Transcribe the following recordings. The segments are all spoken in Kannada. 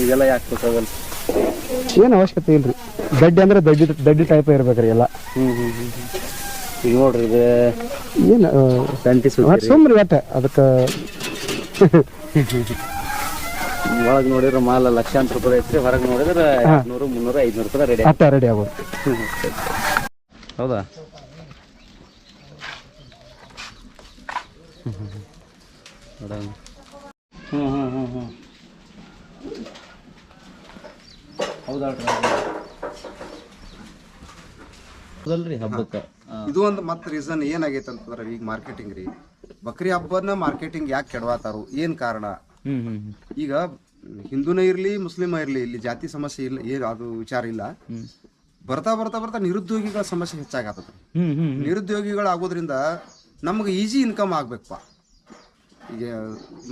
ಈಗೆಲ್ಲ ಯಾಕೆ ಗೊತ್ತಾಗಲ್ಲ? ಏನು ಅವಶ್ಯಕತೆ ಇಲ್ರಿ. ದಡ್ಡಿ ಅಂದ್ರೆ ದಡ್ಡಿ ಟೈಪ್ ಇರ್ಬೇಕ್ರಿ ಎಲ್ಲ. ಈಗ ನೋಡ್ರಿ ಇದು ಏನು ಸುಮ್ರಿ ಒಟ್ಟ ಅದಕ್ಕೆ ಒಳಗೆ ನೋಡಿದ್ರೆ ಮಾಲ್ ಲಕ್ಷಾಂತರ ರೂಪಾಯಿ ಐತ್ರಿ, ಹೊರಗೆ ನೋಡಿದ್ರೆ 200, 300, 500 ರೂಪಾಯಿ ರೆಡಿ ಆಗೋದು. ಹೌದಾ? ಹೌದಲ್ರಿ ಹಬ್ಬಕ್ಕೆ ಇದು ಒಂದು ಮತ್ತೆ ರೀಸನ್ ಏನಾಗೈತೆ ಅಂತಂದ್ರೆ ಈಗ ಮಾರ್ಕೆಟಿಂಗ್ ರೀ, ಬಕ್ರಿ ಹಬ್ಬನ ಮಾರ್ಕೆಟಿಂಗ್ ಯಾಕೆ ಕೆಡವಾತಾರು, ಏನ್ ಕಾರಣ? ಈಗ ಹಿಂದೂನೇ ಇರ್ಲಿ ಮುಸ್ಲಿಮ ಇರ್ಲಿ, ಇಲ್ಲಿ ಜಾತಿ ಸಮಸ್ಯೆ ಇಲ್ಲ, ಏನು ಅದು ವಿಚಾರ ಇಲ್ಲ. ಬರ್ತಾ ಬರ್ತಾ ಬರ್ತಾ ನಿರುದ್ಯೋಗಿಗಳ ಸಮಸ್ಯೆ ಹೆಚ್ಚಾಗತ್ತದ. ನಿರುದ್ಯೋಗಿಗಳಾಗೋದ್ರಿಂದ ನಮ್ಗೆ ಈಜಿ ಇನ್ಕಮ್ ಆಗ್ಬೇಕಪ್ಪ. ಈಗ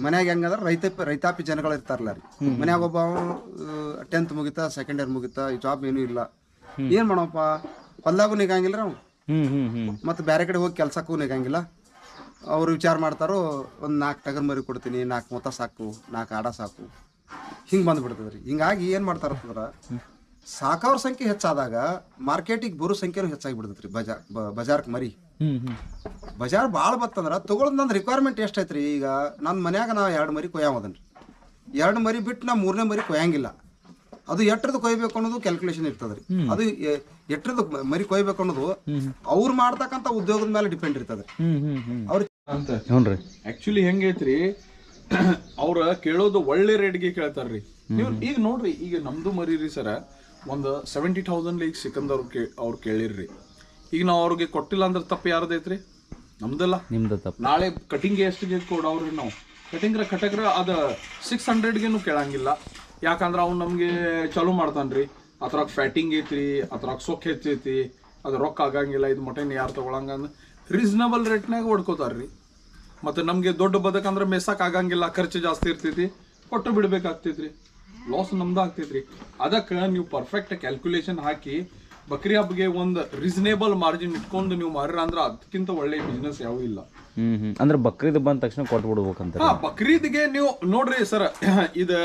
ಮನ್ಯಾಗ ಹೆಂಗಂದ್ರೆ ರೈತಾಪಿ ಜನಗಳು ಇರ್ತಾರಲ್ಲ ರೀ, ಮನ್ಯಾಗ ಒಬ್ಬ 10th ಮುಗಿತಾ, 2nd ಇಯರ್ ಮುಗಿತಾ, ಈ ಜಾಬ್ ಏನೂ ಇಲ್ಲ, ಏನ್ ಮಾಡಪ್ಪ, ಹೊಲ್ದಾಗೂ ನಿಗಂಗಿಲ್ಲ ನಾವು, ಮತ್ತೆ ಬೇರೆ ಕಡೆ ಹೋಗಿ ಕೆಲ್ಸಕ್ಕೂ ನಿಗಂಗಿಲ್ಲ. ಅವ್ರು ವಿಚಾರ ಮಾಡ್ತಾರೋ, ಒಂದು 4 ಟಗರ್ ಮರಿ ಕೊಡ್ತೀನಿ, 4 ಮೊತ್ತ ಸಾಕು, 4 ಆಡ ಸಾಕು, ಹಿಂಗೆ ಬಂದ್ಬಿಡ್ತದ್ರಿ. ಹಿಂಗಾಗಿ ಏನು ಮಾಡ್ತಾರಂತಂದ್ರೆ ಸಾಕವ್ರ ಸಂಖ್ಯೆ ಹೆಚ್ಚಾದಾಗ ಮಾರ್ಕೆಟಿಗೆ ಬರೋ ಸಂಖ್ಯೆನೂ ಹೆಚ್ಚಾಗಿ ಬಿಡ್ತೈತ್ರಿ. ಬಜಾರ್ಗೆ ಮರಿ ಬಜಾರ್ ಭಾಳ ಬತ್ತಂದ್ರೆ ತಗೊಳದ್ ನಂದು ರಿಕ್ವೈರ್ಮೆಂಟ್ ಎಷ್ಟೈತ್ರಿ. ಈಗ ನನ್ನ ಮನ್ಯಾಗ ನಾವು 2 ಮರಿ ಕೊಯ್ಯಾವದನ್ರಿ, 2 ಮರಿ ಬಿಟ್ಟು ನಾ 3ನೇ ಮರಿ ಕೊಯ್ಯಂಗಿಲ್ಲ. ಅದು ಎಟ್ರದ್ದು ಕೊಯ್ಬೇಕು ಅನ್ನೋದು ಕ್ಯಾಲ್ಕುಲೇಷನ್ ಇರ್ತದ್ರಿ. ಅದು ಎಟ್ರದ್ದು ಮರಿ ಕೊಯ್ಬೇಕು ಅನ್ನೋದು ಅವ್ರು ಮಾಡ್ತಕ್ಕಂಥ ಉದ್ಯೋಗದ ಮೇಲೆ ಡಿಪೆಂಡ್ ಇರ್ತದೆ. ಅವ್ರ ಆಕ್ಚುಲಿ ಹೆಂಗೈತ್ರಿ, ಅವ್ರ ಕೇಳೋದು ಒಳ್ಳೆ ರೇಟ್ಗೆ ಕೇಳ್ತಾರ್ರಿ. ನೀವು ಈಗ ನೋಡ್ರಿ, ಈಗ ನಮ್ದು ಮರಿ ರೀ ಸರ, ಒಂದು 70,000 ಈಗ ಸಿಕ್ಕಂದವ್ರು ಅವ್ರು ಕೇಳಿರ್ರಿ. ಈಗ ನಾವು ಅವ್ರಿಗೆ ಕೊಟ್ಟಿಲ್ಲ ಅಂದ್ರೆ ತಪ್ಪು ಯಾರ್ದೈತ್ರಿ? ನಮ್ದಲ್ಲ, ನಿಮ್ದು ತಪ್ಪು. ನಾಳೆ ಕಟಿಂಗ್ ಎಷ್ಟಿಗೆ ಕೊಡವ್ರಿ ನಾವು? ಕಟಕ್ರ ಅದು 600ಗೆನು ಕೇಳಂಗಿಲ್ಲ. ಯಾಕಂದ್ರೆ ಅವ್ನು ನಮಗೆ ಚಾಲೂ ಮಾಡ್ತಾನ್ರಿ, ಅದ್ರಾಗ ಫ್ಯಾಟಿಂಗ್ ಐತ್ರಿ, ಅದ್ರಾಗ ಸೊಕ್ಕ ಹೆಚ್ಚೈತಿ, ಅದು ರೊಕ್ಕ ಆಗಂಗಿಲ್ಲ, ಇದು ಮಟನ್ ಯಾರು ತಗೊಳಂಗ ಅಂದ್ರೆ ರೀಸನಬಲ್ ರೇಟ್ನಾಗ ಹೊಡ್ಕೋತಾರ್ರಿ. ಮತ್ತು ನಮಗೆ ದೊಡ್ಡ ಬದಕಂದ್ರೆ ಮೇಸಕ್ಕೆ ಆಗಂಗಿಲ್ಲ, ಖರ್ಚು ಜಾಸ್ತಿ ಇರ್ತೈತಿ, ಕೊಟ್ಟು ಬಿಡ್ಬೇಕಾಗ್ತೈತ್ರಿ, ಲಾಸ್ ನಮ್ದು ಆಗ್ತೈತ್ರಿ. ಅದಕ್ಕೆ ನೀವು ಪರ್ಫೆಕ್ಟ್ ಕ್ಯಾಲ್ಕುಲೇಷನ್ ಹಾಕಿ ಬಕ್ರಿ ಹಬ್ಬಿಗೆ ಒಂದು ರೀಸನೇಬಲ್ ಮಾರ್ಜಿನ್ ಇಟ್ಕೊಂಡು ನೀವು ಮಾರ್ರ ಅಂದ್ರೆ ಅದಕ್ಕಿಂತ ಒಳ್ಳೆ ಬಿಸ್ನೆಸ್ ಯಾವ ಇಲ್ಲ. ಅಂದ್ರೆ ಬಕ್ರೀದ್ ಬಂದ ತಕ್ಷಣ ಕೊಟ್ಬಿಡ್ಬೇಕಂತ. ಬಕ್ರೀದ್ಗೆ ನೀವು ನೋಡ್ರಿ ಸರ್, ಇದು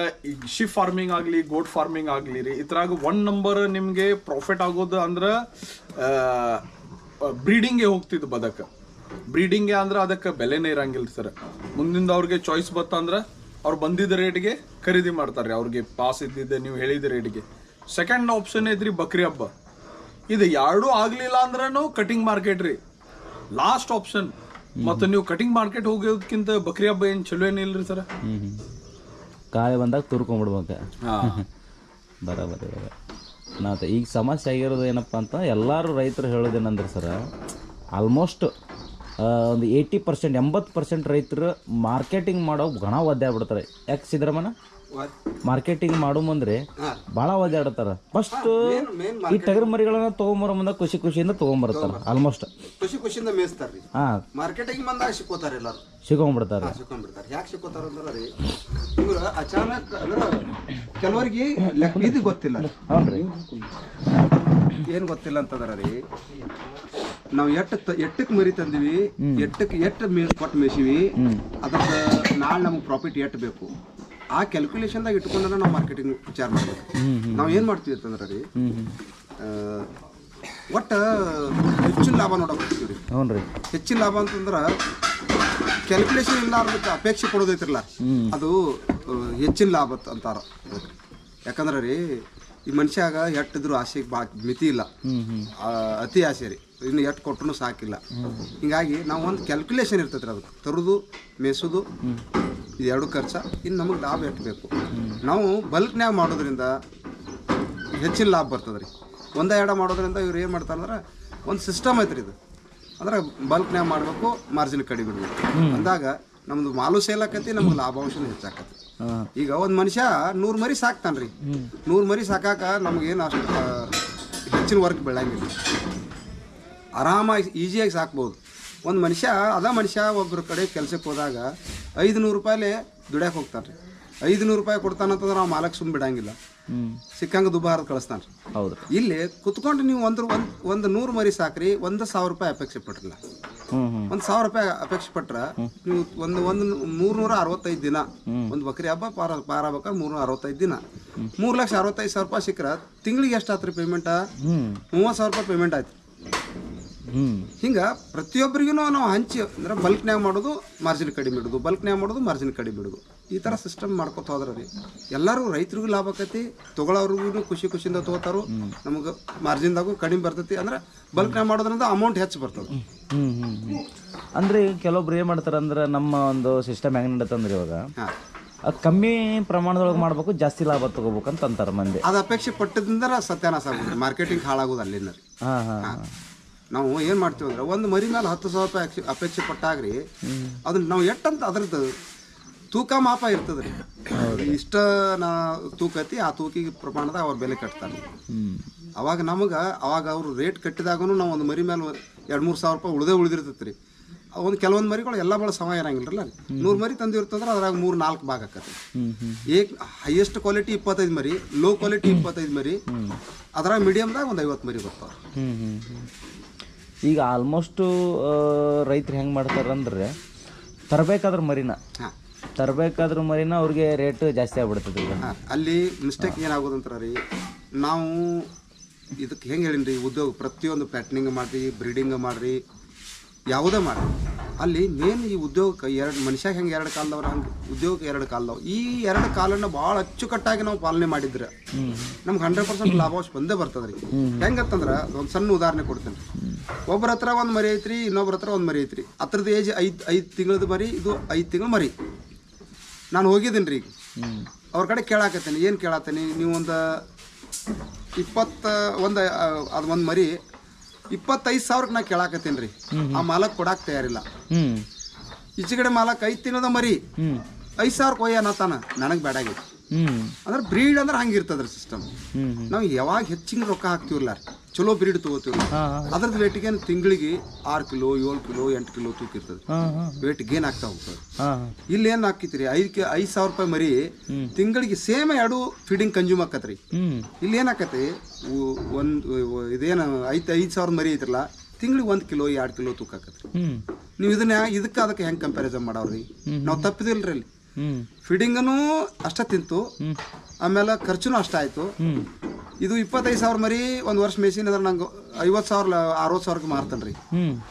ಶಿಪ್ ಫಾರ್ಮಿಂಗ್ ಆಗ್ಲಿ, ಗೋಟ್ ಫಾರ್ಮಿಂಗ್ ಆಗ್ಲಿ ರೀ, ಇದ್ರಾಗ 1 ನಂಬರ್ ನಿಮ್ಗೆ ಪ್ರಾಫಿಟ್ ಆಗೋದು ಅಂದ್ರೆ ಬ್ರೀಡಿಂಗ್ಗೆ ಹೋಗ್ತಿದ್ದು ಬದಕ. ಬ್ರೀಡಿಂಗ್ಗೆ ಅಂದ್ರೆ ಅದಕ್ಕೆ ಬೆಲೆನೇ ಇರಂಗಿಲ್ಲ ಸರ್. ಮುಂದಿಂದ ಅವ್ರಿಗೆ ಚಾಯ್ಸ್ ಬತ್ತಂದ್ರೆ ಅವ್ರು ಬಂದಿದ್ದ ರೇಟ್ಗೆ ಖರೀದಿ ಮಾಡ್ತಾರೆ, ಅವ್ರಿಗೆ ಪಾಸ್ ಇದ್ದಿದ್ದೆ ನೀವು ಹೇಳಿದ ರೇಟ್ಗೆ. ಸೆಕೆಂಡ್ ಆಪ್ಷನ್ ಐತ್ರಿ ಬಕ್ರಿ ಹಬ್ಬ. ಇದು 2 ಆಗ್ಲಿಲ್ಲ ಅಂದ್ರೂ ಕಟಿಂಗ್ ಮಾರ್ಕೆಟ್ ರೀ ಲಾಸ್ಟ್ ಆಪ್ಷನ್. ಮತ್ತು ನೀವು ಕಟಿಂಗ್ ಮಾರ್ಕೆಟ್ ಹೋಗೋದಕ್ಕಿಂತ ಬಕ್ರಿ ಹಬ್ಬ ಏನು ಚಲೋ ಏನಿಲ್ರಿ ಸರ್. ಕಾಯಿ ಬಂದಾಗ ತುರ್ಕೊಂಡ್ಬಿಡ್ಬೇಕು. ಬರೋಬರಿ. ನಾತ ಈಗ ಸಮಸ್ಯೆ ಆಗಿರೋದು ಏನಪ್ಪ ಅಂತ ಎಲ್ಲರೂ ರೈತರು ಹೇಳೋದೇನಂದ್ರೆ ಸರ, ಆಲ್ಮೋಸ್ಟ್ ಒಂದು 80%, 80% ರೈತರು ಮಾರ್ಕೆಟಿಂಗ್ ಮಾಡೋ ಘನ ಒದ್ದಾಡ್ಬಿಡ್ತಾರೆ. ಯಾಕೆ ಸಿದ್ದರಾಮಯ್ಯ ಮಾರ್ಕೆಟಿಂಗ್ ಮಾಡೋ ಮುಂದ್ರೆ ಭಾಳ ಒದ್ದಾಡ್ತಾರೆ. ಫಸ್ಟ್ ಈ ಟಗರ್ ಮರಿಗಳನ್ನ ತೊಗೊಂಬರೋ ಮುಂದೆ ಖುಷಿಯಿಂದ ತೊಗೊಂಬರ್ತಾರೆ. ಆಲ್ಮೋಸ್ಟ್ ಖುಷಿಯಿಂದ ಮೇಯಿಸ್ತಾರ್ರಿ. ಮಾರ್ಕೆಟಿಂಗ್ ಬಂದಾಗ ಸಿಕ್ಕೋತಾರೆ, ಎಲ್ಲರೂ ಸಿಕ್ಕೊಂಡ್ಬಿಡ್ತಾರೆ. ಯಾಕೆ ಸಿಕ್ಕೋತಾರ ಅಂದ್ರೆ ರೀ, ಇವ್ರು ಅಚಾನಕ್ ಅಂದ್ರೆ ಕೆಲವರಿಗೆ ಇದು ಗೊತ್ತಿಲ್ಲ. ಹೌದ್ರಿ, ಏನ್ ಗೊತ್ತಿಲ್ಲ ಅಂತಂದ್ರ ರೀ, ನಾವು ಎಟ್ಟಕ್ಕೆ ಮರಿ ತಂದಿವಿ, ಎಟ್ಟು ಕೊಟ್ಟು ಮೇಸಿವಿ, ಅದಕ್ಕೆ ನಾಳೆ ನಮ್ಗೆ ಪ್ರಾಫಿಟ್ ಎಟ್ಟು ಬೇಕು, ಆ ಕ್ಯಾಲ್ಕುಲೇಷನ್ದಾಗ ಇಟ್ಕೊಂಡ್ರೆ ನಾವು ಮಾರ್ಕೆಟಿಂಗ್ ವಿಚಾರ ಮಾಡ್ಬೇಕು. ನಾವು ಏನು ಮಾಡ್ತೀವಿ ಅಂತಂದ್ರೆ ರೀ, ಒಟ್ಟು ಹೆಚ್ಚಿನ ಲಾಭ ನೋಡಕ್ ಹೋಗ್ತೀವಿ ರೀ. ಹ್ಞೂ ರೀ, ಹೆಚ್ಚಿನ ಲಾಭ ಅಂತಂದ್ರೆ ಕ್ಯಾಲ್ಕುಲೇಷನ್ ಇಲ್ಲ, ಅದಕ್ಕೆ ಅಪೇಕ್ಷೆ ಕೊಡೋದೈತಿರಲ್ಲ, ಅದು ಹೆಚ್ಚಿನ ಲಾಭ ಅಂತಾರ. ಯಾಕಂದ್ರೆ ರೀ, ಈ ಮನುಷ್ಯಾಗ ಎಟ್ಟಿದ್ರು ಆಸೆಗೆ ಭಾಳ ಮಿತಿ ಇಲ್ಲ, ಅತಿ ಆಸೆ ರೀ, ಇನ್ನು ಎಷ್ಟು ಕೊಟ್ಟರು ಸಾಕಿಲ್ಲ. ಹಿಂಗಾಗಿ ನಾವು ಒಂದು ಕ್ಯಾಲ್ಕುಲೇಷನ್ ಇರ್ತೈತೆ ರೀ, ಅದಕ್ಕೆ ತರೋದು ಮೇಯಿಸೋದು ಇದು 2 ಖರ್ಚು, ಇನ್ನು ನಮಗೆ ಲಾಭ ಎಟ್ಟಬೇಕು. ನಾವು ಬಲ್ಕ್ನ್ಯಾಗ ಮಾಡೋದ್ರಿಂದ ಹೆಚ್ಚಿನ ಲಾಭ ಬರ್ತದೆ ರೀ. 1-2 ಮಾಡೋದ್ರಿಂದ ಇವ್ರು ಏನು ಮಾಡ್ತಾರಂದ್ರೆ ಒಂದು ಸಿಸ್ಟಮ್ ಐತೆ ರೀ ಇದು, ಅಂದ್ರೆ ಬಲ್ಕ್ನ್ಯಾಗ ಮಾಡಬೇಕು, ಮಾರ್ಜಿನ್ ಕಡಿಮೆ ಬಿಡಬೇಕು. ಅಂದಾಗ ನಮ್ದು ಮಾಲು ಸೇಲ್ ಆಕತಿ, ನಮ್ಗೆ ಲಾಭಾಂಶನೂ ಹೆಚ್ಚಾಕತಿ. ಈಗ ಒಂದು ಮನುಷ್ಯ 100 ಮರಿ ಸಾಕ್ತಾನೆ ರೀ, 100 ಮರಿ ಸಾಕಾಕ ನಮಗೇನು ಅಷ್ಟು ಹೆಚ್ಚಿನ ವರ್ಕ್ ಬೆಳಂಗಿಲ್ಲ, ಆರಾಮಾಗಿ ಈಸಿಯಾಗಿ ಸಾಕ್ಬೋದು. ಒಂದು ಮನುಷ್ಯ ಒಬ್ಬರ ಕಡೆ ಕೆಲಸಕ್ಕೆ ಹೋದಾಗ 500 ರೂಪಾಯಿಲೆ ದುಡ್ಯಾಕೆ ಹೋಗ್ತಾನೆ ರೀ. 500 ರೂಪಾಯಿ ಕೊಡ್ತಾನಂತಂದ್ರೆ ಆ ಮಾಲಕ್ ಸುಮ್ ಬಿಡಂಗಿಲ್ಲ, ಸಿಕ್ಕಂಗ ದುಬಾರದ ಕಳಿಸ್ತಾನೆ. ಹೌದು. ಇಲ್ಲಿ ಕುತ್ಕೊಂಡು ನೀವು ಒಂದು 100 ಮರಿ ಸಾಕ್ರಿ, 1,000 ರೂಪಾಯಿ ಅಪೇಕ್ಷೆ ಪಟ್ರಲ್ಲ, 1,000 ರೂಪಾಯಿ ಅಪೇಕ್ಷೆ ಪಟ್ರ ನೀವು ಒಂದು 365 ದಿನ ಒಂದು ಬಕ್ರಿ ಹಬ್ಬ ಪಾರ ಬೇಕಾದ್ರೆ 365 ದಿನ 3,65,000 ರೂಪಾಯಿ ಸಿಕ್ಕ್ರ ತಿಂಗಳಿಗೆ ಎಷ್ಟು ಆತ್ರಿ ಪೇಮೆಂಟ್? 30,000 ರೂಪಾಯಿ ಪೇಮೆಂಟ್ ಆಯ್ತು. ಹಿಂಗ ಪ್ರತಿಯೊಬ್ಬರಿಗೂ ನಾವು ಹಂಚಿ ಅಂದ್ರೆ ಬಲ್ಕ್ನ್ಯಾಗ ಮಾಡೋದು, ಮಾರ್ಜಿನ್ ಕಡಿಮೆ ಇಡೋದು, ಬಲ್ಕ್ನ್ಯಾಗ ಮಾಡೋದು, ಮಾರ್ಜಿನ್ ಕಡಿಮೆ ಇಡೋದು, ಈ ಥರ ಸಿಸ್ಟಮ್ ಮಾಡ್ಕೊತ ಹೋದ್ರೆ ರೀ ಎಲ್ಲರೂ ರೈತರಿಗೂ ಲಾಭ ಆಕತಿ, ತೊಗೊಳೋರ್ಗು ಖುಷಿಯಿಂದ ತೊಗೋತಾರು, ನಮಗೆ ಮಾರ್ಜಿನ್ದಾಗೂ ಕಡಿಮೆ ಬರ್ತೈತಿ. ಅಂದ್ರೆ ಬಲ್ಕ್ನ್ಯಾಗ ಮಾಡೋದ್ರಿಂದ ಅಮೌಂಟ್ ಹೆಚ್ಚು ಬರ್ತದೆ. ಅಂದ್ರೆ ಕೆಲವೊಬ್ರು ಏನ್ ಮಾಡ್ತಾರ ಅಂದ್ರೆ ನಮ್ಮ ಒಂದು ಸಿಸ್ಟಮ್ ಹೆಂಗ್ ನಡೀತಂದ್ರೆ ಇವಾಗ ಅದು ಕಮ್ಮಿ ಪ್ರಮಾಣದೊಳಗೆ ಮಾಡ್ಬೇಕು, ಜಾಸ್ತಿ ಲಾಭ ತಗೋಬೇಕಂತ ಅಂತಾರ ಮಂದಿ. ಅದು ಅಪೇಕ್ಷೆ ಪಟ್ಟದಿಂದ ಸತ್ಯಾನಾಶ ಆಗೋದು, ಮಾರ್ಕೆಟಿಂಗ್ ಹಾಳಾಗೋದು ಅಲ್ಲಿಂದ. ನಾವು ಏನು ಮಾಡ್ತೀವಿ ಅಂದ್ರೆ ಒಂದು ಮರಿ ಮೇಲೆ 10,000 ರೂಪಾಯಿ ಅಪೇಕ್ಷೆ ಪಟ್ಟಾಗ್ರಿ ಅದನ್ನ ನಾವು ಎಟ್ಟಂತ ಅದ್ರದ್ದು ತೂಕ ಮಾಪ ಇರ್ತದ್ರಿ, ಇಷ್ಟ ತೂಕ ಐತಿ, ಆ ತೂಕಿಗೆ ಪ್ರಮಾಣದ ಅವ್ರ ಬೆಲೆ ಕಟ್ತಾರೆ. ಅವಾಗ ಅವಾಗ ಅವ್ರು ರೇಟ್ ಕಟ್ಟಿದಾಗೂ ನಾವು ಒಂದು ಮರಿ ಮೇಲೆ 2-3 ಸಾವಿರ ರೂಪಾಯಿ ಉಳಿದಿರ್ತೈತೆ ರೀ. ಕೆಲವೊಂದು ಮರಿಗಳು ಎಲ್ಲ ಭಾಳ ಸಮ ಇರಂಗಿಲ್ಲರಲ್ಲ, 100 ಮರಿ ತಂದಿರ್ತಂದ್ರೆ ಅದ್ರಾಗ 3-4 ಭಾಗ ಆಕತಿ. ಹೈಯೆಸ್ಟ್ ಕ್ವಾಲಿಟಿ 25 ಮರಿ, ಲೋ ಕ್ವಾಲಿಟಿ 25 ಮರಿ, ಅದ್ರಾಗ ಮೀಡಿಯಮ್ದಾಗ ಒಂದು 50 ಮರಿ ಬರ್ತಾವೆ. ಈಗ ಆಲ್ಮೋಸ್ಟ್ ರೈತರು ಹೆಂಗೆ ಮಾಡ್ತಾರಂದ್ರೆ ತರಬೇಕಾದ್ರೆ ಮರಿನ ಅವ್ರಿಗೆ ರೇಟ್ ಜಾಸ್ತಿ ಆಗ್ಬಿಡ್ತದೆ. ಈಗ ಅಲ್ಲಿ ಮಿಸ್ಟೇಕ್ ಏನಾಗೋದಂತಾರ ರೀ, ನಾವು ಇದಕ್ಕೆ ಹೆಂಗೆ ಹೇಳಿನ್ರಿ, ಉದ್ಯೋಗ ಪ್ರತಿಯೊಂದು ಪ್ಯಾಟ್ನಿಂಗ್ ಮಾಡಿರಿ, ಬ್ರೀಡಿಂಗ್ ಮಾಡಿರಿ, ಯಾವುದೇ ಮಾಡಿ ಅಲ್ಲಿ ಮೇನ್ ಈ ಉದ್ಯೋಗಕ್ಕೆ ಮನುಷ್ಯಾಗ ಹೆಂಗೆ 2 ಕಾಲದವ್ರ ಹಂಗೆ ಉದ್ಯೋಗಕ್ಕೆ 2 ಕಾಲದವ್. ಈ 2 ಕಾಲನ್ನು ಭಾಳ ಅಚ್ಚುಕಟ್ಟಾಗಿ ನಾವು ಪಾಲನೆ ಮಾಡಿದ್ರೆ ನಮ್ಗೆ 100% ಲಾಭಾಂಶ ಬಂದೇ ಬರ್ತದೆ ರೀ. ಹೆಂಗತ್ತಂದ್ರೆ ಒಂದು ಸಣ್ಣ ಉದಾಹರಣೆ ಕೊಡ್ತೇನೆ. ಒಬ್ಬರ ಹತ್ರ ಒಂದು ಮರಿ ಐತ್ರಿ, ಇನ್ನೊಬ್ಬರ ಹತ್ರ ಒಂದು ಮರಿ ಐತ್ರಿ. ಅದ್ರದ್ದು ಏಜ್ 5 ತಿಂಗಳದ ಮರಿ, ಇದು 5 ತಿಂಗಳ ಮರಿ. ನಾನು ಹೋಗಿದ್ದೀನಿ ರೀ, ಅವ್ರ ಕಡೆ ಕೇಳಾಕತ್ತೀನಿ. ಏನು ಕೇಳತ್ತೀನಿ, ನೀವು ಒಂದು ಅದು ಒಂದು ಮರಿ 25,000ಕ್ಕೆ ನಾ ಕೇಳಾಕತ್ತೀನಿ ರೀ. ಆ ಮಾಲಕ್ ಕೊಡಾಕ್ ತಯಾರಿಲ್ಲ. ಈಚೆಗಡೆ ಮಾಲಕ್ 5 ತಿಂಗಳದ ಮರಿ 5,000 ಕೊಯ್ಯನತ್ತಾನ, ನನಗೆ ಬೇಡಾಗಿತ್ತು. ಅಂದ್ರೆ ಬ್ರೀಡ್ ಅಂದ್ರೆ ಹಂಗಿರ್ತದ್ರಿ ಸಿಸ್ಟಮ್. ನಾವು ಯಾವಾಗ ಹೆಚ್ಚಿನ ರೊಕ್ಕ ಹಾಕ್ತಿವಲ್ಲ, ಚಲೋ ಬ್ರೀಡ್ ತಗೋತೀವಿ, ಅದ್ರದ್ದು ವೇಟಿಗೆ ತಿಂಗಳಿಗೆ 6 ಕಿಲೋ 7 ಕಿಲೋ 8 ಕಿಲೋ ತೂಕ ಇರ್ತದೆ, ವೇಟ್ ಗೇನ್ ಆಗ್ತಾ ಹೋಗ್ತದೆ. ಇಲ್ಲಿ ಏನ್ ಹಾಕಿತ್ರಿ 5,000 ರೂಪಾಯಿ ಮರಿ ತಿಂಗಳಿಗೆ ಸೇಮ್ 2 ಫೀಡಿಂಗ್ ಕನ್ಸ್ಯೂಮ್ ಆಕತ್ರಿ. ಇಲ್ಲಿ ಏನ್ ಆಕತಿ, ಇದೇನು 5,000 ಮರಿ ಐತ್ರಲ್ಲ, ತಿಂಗಳಿಗೆ 1 ಕಿಲೋ 2 ಕಿಲೋ ತೂಕ ಆಕತ್ರಿ. ನೀವು ಇದಕ್ಕೆ ಅದಕ್ಕೆ ಹೆಂಗ್ ಕಂಪ್ಯಾರಿಸನ್ ಮಾಡವ್ರಿ? ನಾವು ತಪ್ಪಿದಿಲ್ರಿ. ಅಲ್ಲಿ ಫೀಡಿಂಗನು ಅಷ್ಟ ತಿಂತು, ಆಮೇಲೆ ಖರ್ಚುನು ಅಷ್ಟ ಆಯ್ತು. ಇದು 25,000 ಮರಿ ಒಂದು ವರ್ಷ ಮೇಸಿನ ಅಂದ್ರೆ ನಂಗೆ 50,000 60,000ಕ್ಕೆ ಮಾರ್ತೇನೆ.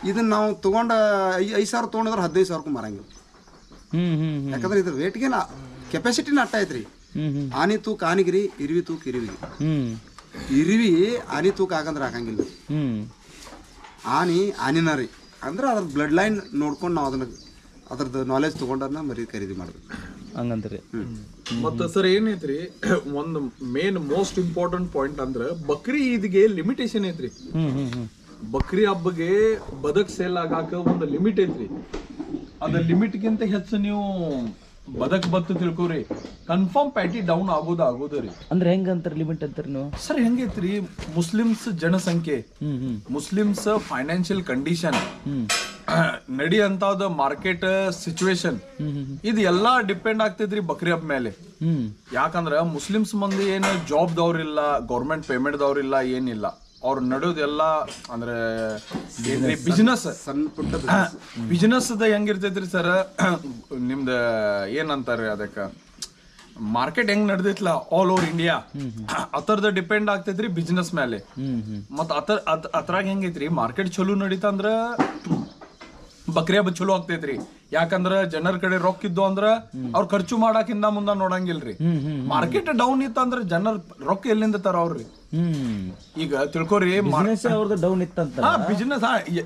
ಇದನ್ನ ನಾವು ತಗೊಂಡ 5,000 ತೊಗೊಂಡ್ರೆ 15,000ಕ್ಕೆ ಮಾರಂಗಿಲ್ಲ. ಯಾಕಂದ್ರೆ ಇದ್ರ ರೇಟ್ಗೆ ಕೆಪಾಸಿಟಿನ ಅಟ್ಟ ಐತ್ರಿ. ಆನಿ ತೂಕ ಆನಿಗಿರಿ, ಇರಿವಿ ತೂಕ ಇರಿವಿಗೆ. ಇರಿವಿ ಆನಿ ತೂಕ ಆಗಂದ್ರೆ ಆಗಂಗಿಲ್ಲ. ಆನಿನ ರೀ ಅಂದ್ರೆ ಅದ್ರ ಬ್ಲಡ್ ಲೈನ್ ನೋಡ್ಕೊಂಡು ನಾವು ಅದ್ರದ್ದು ನಾಲೆಜ್ ತಗೊಂಡನ್ನ ಮರಿ ಖರೀದಿ ಮಾಡ್ಬೇಕು ಹಂಗಂತ್ರಿ. ಮತ್ತೆ ಸರ್ ಏನೈತ್ರಿ, ಒಂದು ಮೇನ್ ಮೋಸ್ಟ್ ಇಂಪಾರ್ಟೆಂಟ್ ಪಾಯಿಂಟ್ ಅಂದ್ರೆ ಬಕ್ರಿ ಈದ್ಗೆ ಲಿಮಿಟೇಷನ್ ಐತ್ರಿ. ಬಕ್ರಿ ಹಬ್ಬಗೆ ಬದಕ್ ಸೇಲ್ ಆಗಾಕ ಒಂದು ಲಿಮಿಟ್ ಐತ್ರಿ. ಅದ ಲಿಮಿಟ್ಗಿಂತ ಹೆಚ್ಚು ನೀವು ಬದಕ್ ಬತ್ತು ತಿಳ್ಕೊರಿ, ಕನ್ಫರ್ಮ್ ಪ್ಯಾಟಿ ಡೌನ್ ಆಗೋದು ರೀ. ಅಂದ್ರೆ ಹೆಂಗಂತಾರ ಲಿಮಿಟ್ ಅಂತಾರ ನೀವು? ಸರ್ ಹೆಂಗೈತ್ರಿ, ಮುಸ್ಲಿಮ್ಸ್ ಜನಸಂಖ್ಯೆ, ಮುಸ್ಲಿಮ್ಸ್ ಫೈನಾನ್ಷಿಯಲ್ ಕಂಡೀಷನ್, ನಡಿಯಂತಾವ್ದ ಮಾರ್ಕೆಟ್ ಸಿಚುವೇಶನ್, ಇದು ಎಲ್ಲಾ ಡಿಪೆಂಡ್ ಆಗ್ತೈತ್ರಿ ಬಕ್ರಿ ಹಬ್ಬ ಮೇಲೆ. ಯಾಕಂದ್ರ ಮುಸ್ಲಿಮ್ಸ್ ಮಂದಿ ಏನು ಜಾಬ್ದವ್ರಿಲ್ಲ, ಗೌರ್ಮೆಂಟ್ ಪೇಮೆಂಟ್ದವ್ರಿಲ್ಲ, ಏನಿಲ್ಲ. ಅವ್ರ ನಡೆಯೋದೆಲ್ಲ ಅಂದ್ರೆ ಬಿಸಿನೆಸ್, ಸಣ್ಣ ಪುಟ್ಟ ಬಿಸಿನೆಸ್ ಹೆಂಗಿರ್ತೈತ್ರಿ ಸರ್, ನಿಮ್ದ ಏನಂತಾರ ಅದಕ್ಕ ಮಾರ್ಕೆಟ್ ಹೆಂಗ್ ನಡೆದೈತ್ಲ ಆಲ್ ಓವರ್ ಇಂಡಿಯಾ, ಅತರ್ದ ಡಿಪೆಂಡ್ ಆಗ್ತೈತ್ರಿ ಬಿಸಿನೆಸ್ ಮೇಲೆ. ಮತ್ ಅದ್ರಾಗ ಹೆಂಗೈತ್ರಿ, ಮಾರ್ಕೆಟ್ ಚಲೋ ನಡೀತ ಅಂದ್ರ ಬಕ್ರಿ ಹಬ್ಬ ಚಲೋ ಆಗ್ತೈತ್ರಿ. ಯಾಕಂದ್ರ ಜನರ ಕಡೆ ರೊಕ್ಕ ಇದ್ದು ಅಂದ್ರ ಅವ್ರ ಖರ್ಚು ಮಾಡಾಕ ಹಿಂದ ಮುಂದ ನೋಡಂಗಿಲ್ರಿ. ಮಾರ್ಕೆಟ್ ಡೌನ್ ಇತ್ತಂದ್ರ ಜನರ ರೊಕ್ಕ ಎಲ್ಲಿಂದ ತರವ್ರಿ? ಈಗ ತಿಳ್ಕೊರಿ, ಡೌನ್ ಇತ್ತಂತ ಬಿಸಿನೆಸ್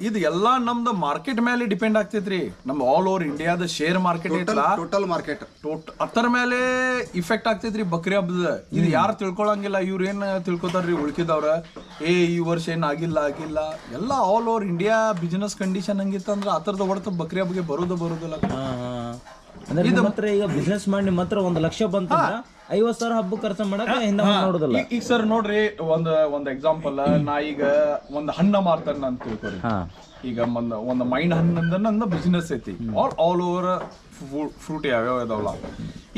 ಇದು ಎಲ್ಲಾ ನಮ್ದು ಮಾರ್ಕೆಟ್ ಮೇಲೆ ಡಿಪೆಂಡ್ ಆಗ್ತೈತ್ರಿ. ನಮ್ ಆಲ್ ಓವರ್ ಇಂಡಿಯಾದ ಶೇರ್ ಮಾರ್ಕೆಟ್ ಐತಲ್ಲ, ಟೋಟಲ್ ಮಾರ್ಕೆಟ್ ಅದರ ಮೇಲೆ ಇಫೆಕ್ಟ್ ಆಗ್ತೈತ್ರಿ ಬಕ್ರಿ ಹಬ್ಬದ. ಇದು ಯಾರು ತಿಳ್ಕೊಳಂಗಿಲ್ಲ. ಇವ್ರ ಏನ್ ತಿಳ್ಕೊತಾರ್ರಿ ಉಳ್ಕಿದವ್ರ, ಈ ವರ್ಷ ಏನ್ ಆಗಿಲ್ಲ ಎಲ್ಲ all over India business condition ಹಂಗಿತ್ತಂದ್ರ ಅದರದ ಹೊರತು ಬಕ್ರಿ ಹಬ್ಬಗೆ ಬರೋದಿಲ್ಲ. ಅಂದ್ರೆ ನಿಮ್ಮ ಹತ್ರ ಈಗ ಬಿಸ್ನೆಸ್ ಮಾಡಿ ನಿಮ್ಮ ಹತ್ರ 1 ಲಕ್ಷ ಬಂತಂದ್ರ 50,000 ಹಬ್ಬ ಖರ್ಚು ಮಾಡಕ್ಕೆ ಹಿಂದೆ ಮುಂದೆ ನೋಡುದಿಲ್ಲ. ಈಗ ಸರ್ ನೋಡ್ರಿ ಒಂದ್ ಎಕ್ಸಾಂಪಲ್, ನಾ ಈಗ ಒಂದ್ ಹಣ್ಣ ಮಾರ್ತಾನ ಅಂತ ತಿಳ್ಕೊರಿ. ಈಗ ಒಂದ್ ಮೈಂಡ್ ಹಣ್ಣಂದ ನಂದು ಬಿಸ್ನೆಸ್ ಐತಿ, ಆಲ್ ಓವರ್ ಫ್ರೂಟ್ ಯಾವ್ಯಾವ ಇದಾವಲ್ಲ.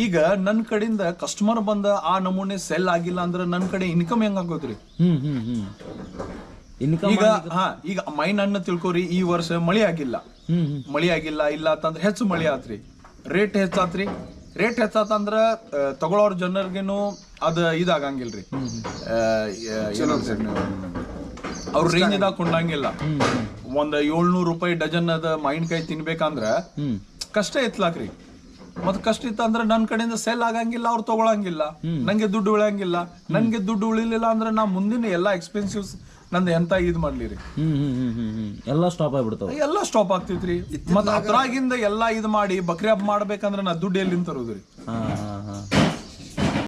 ಈಗ ನನ್ ಕಡೆಯಿಂದ ಕಸ್ಟಮರ್ ಬಂದ ಆ ನಮೂನೆ ಸೆಲ್ ಆಗಿಲ್ಲ ಅಂದ್ರೆ ನನ್ ಕಡೆ ಇನ್ಕಮ್ ಹೆಂಗ್ ಆಗೋದ್ರಿ? ಈಗ ಮೈಂಡ್ ಹಣ್ಣು ತಿಳ್ಕೊರಿ, ಈ ವರ್ಷ ಮಳಿ ಆಗಿಲ್ಲ ಇಲ್ಲ ಅಂತಂದ್ರೆ ಹೆಚ್ಚು ಮಳಿ ಆತ್ರಿ, ರೇಟ್ ಹೆಚ್ಚಾತ್ರಿ. ರೇಟ್ ಹೆಚ್ಚಾತಂದ್ರ ತಗೊಳೋರ್ ಜನರ್ಗೇನು ಅದ ಇದಾಗಂಗಿಲ್ರಿ, ಅವ್ರ ರೇಂಜ್ ಇದಾಗ ಕೊಂಡಂಗಿಲ್ಲ. ಒಂದ್ 700 ರೂಪಾಯಿ ಡಜನ್ ಅದ ಮಾವಿನಕಾಯಿ ತಿನ್ಬೇಕಂದ್ರ ಕಷ್ಟ ಇತ್ಲಾಕ್ರಿ. ಮತ್ ಕಷ್ಟ ಇತ್ತಂದ್ರ ನನ್ ಕಡೆಯಿಂದ ಸೆಲ್ ಆಗಂಗಿಲ್ಲ, ಅವ್ರು ತಗೊಳಂಗಿಲ್ಲ, ನಂಗೆ ದುಡ್ಡು ಉಳಿಯಂಗಿಲ್ಲ. ನನ್ಗೆ ದುಡ್ಡು ಉಳಿಲಿಲ್ಲ ಅಂದ್ರೆ ನಾ ಮುಂದಿನ ಎಲ್ಲಾ ಎಕ್ಸ್ಪೆನ್ಸಿವ್ಸ್ ನಂದು ಎಂತ ಇದ್ ಮಾಡ್ಲಿರಿ, ಎಲ್ಲ ಸ್ಟಾಪ್ ಆಗ್ಬಿಡ್ತಾವ, ಎಲ್ಲ ಸ್ಟಾಪ್ ಆಗ್ತೈತ್ರಿ. ಮತ್ ಅದ್ರಾಗಿಂದ ಎಲ್ಲಾ ಇದ್ ಮಾಡಿ ಬಕ್ರಿ ಹಬ್ಬ ಮಾಡ್ಬೇಕಂದ್ರ ನಾ ದುಡ್ಡು ಎಲ್ಲಿಂದ ತರೋದ್ರಿ?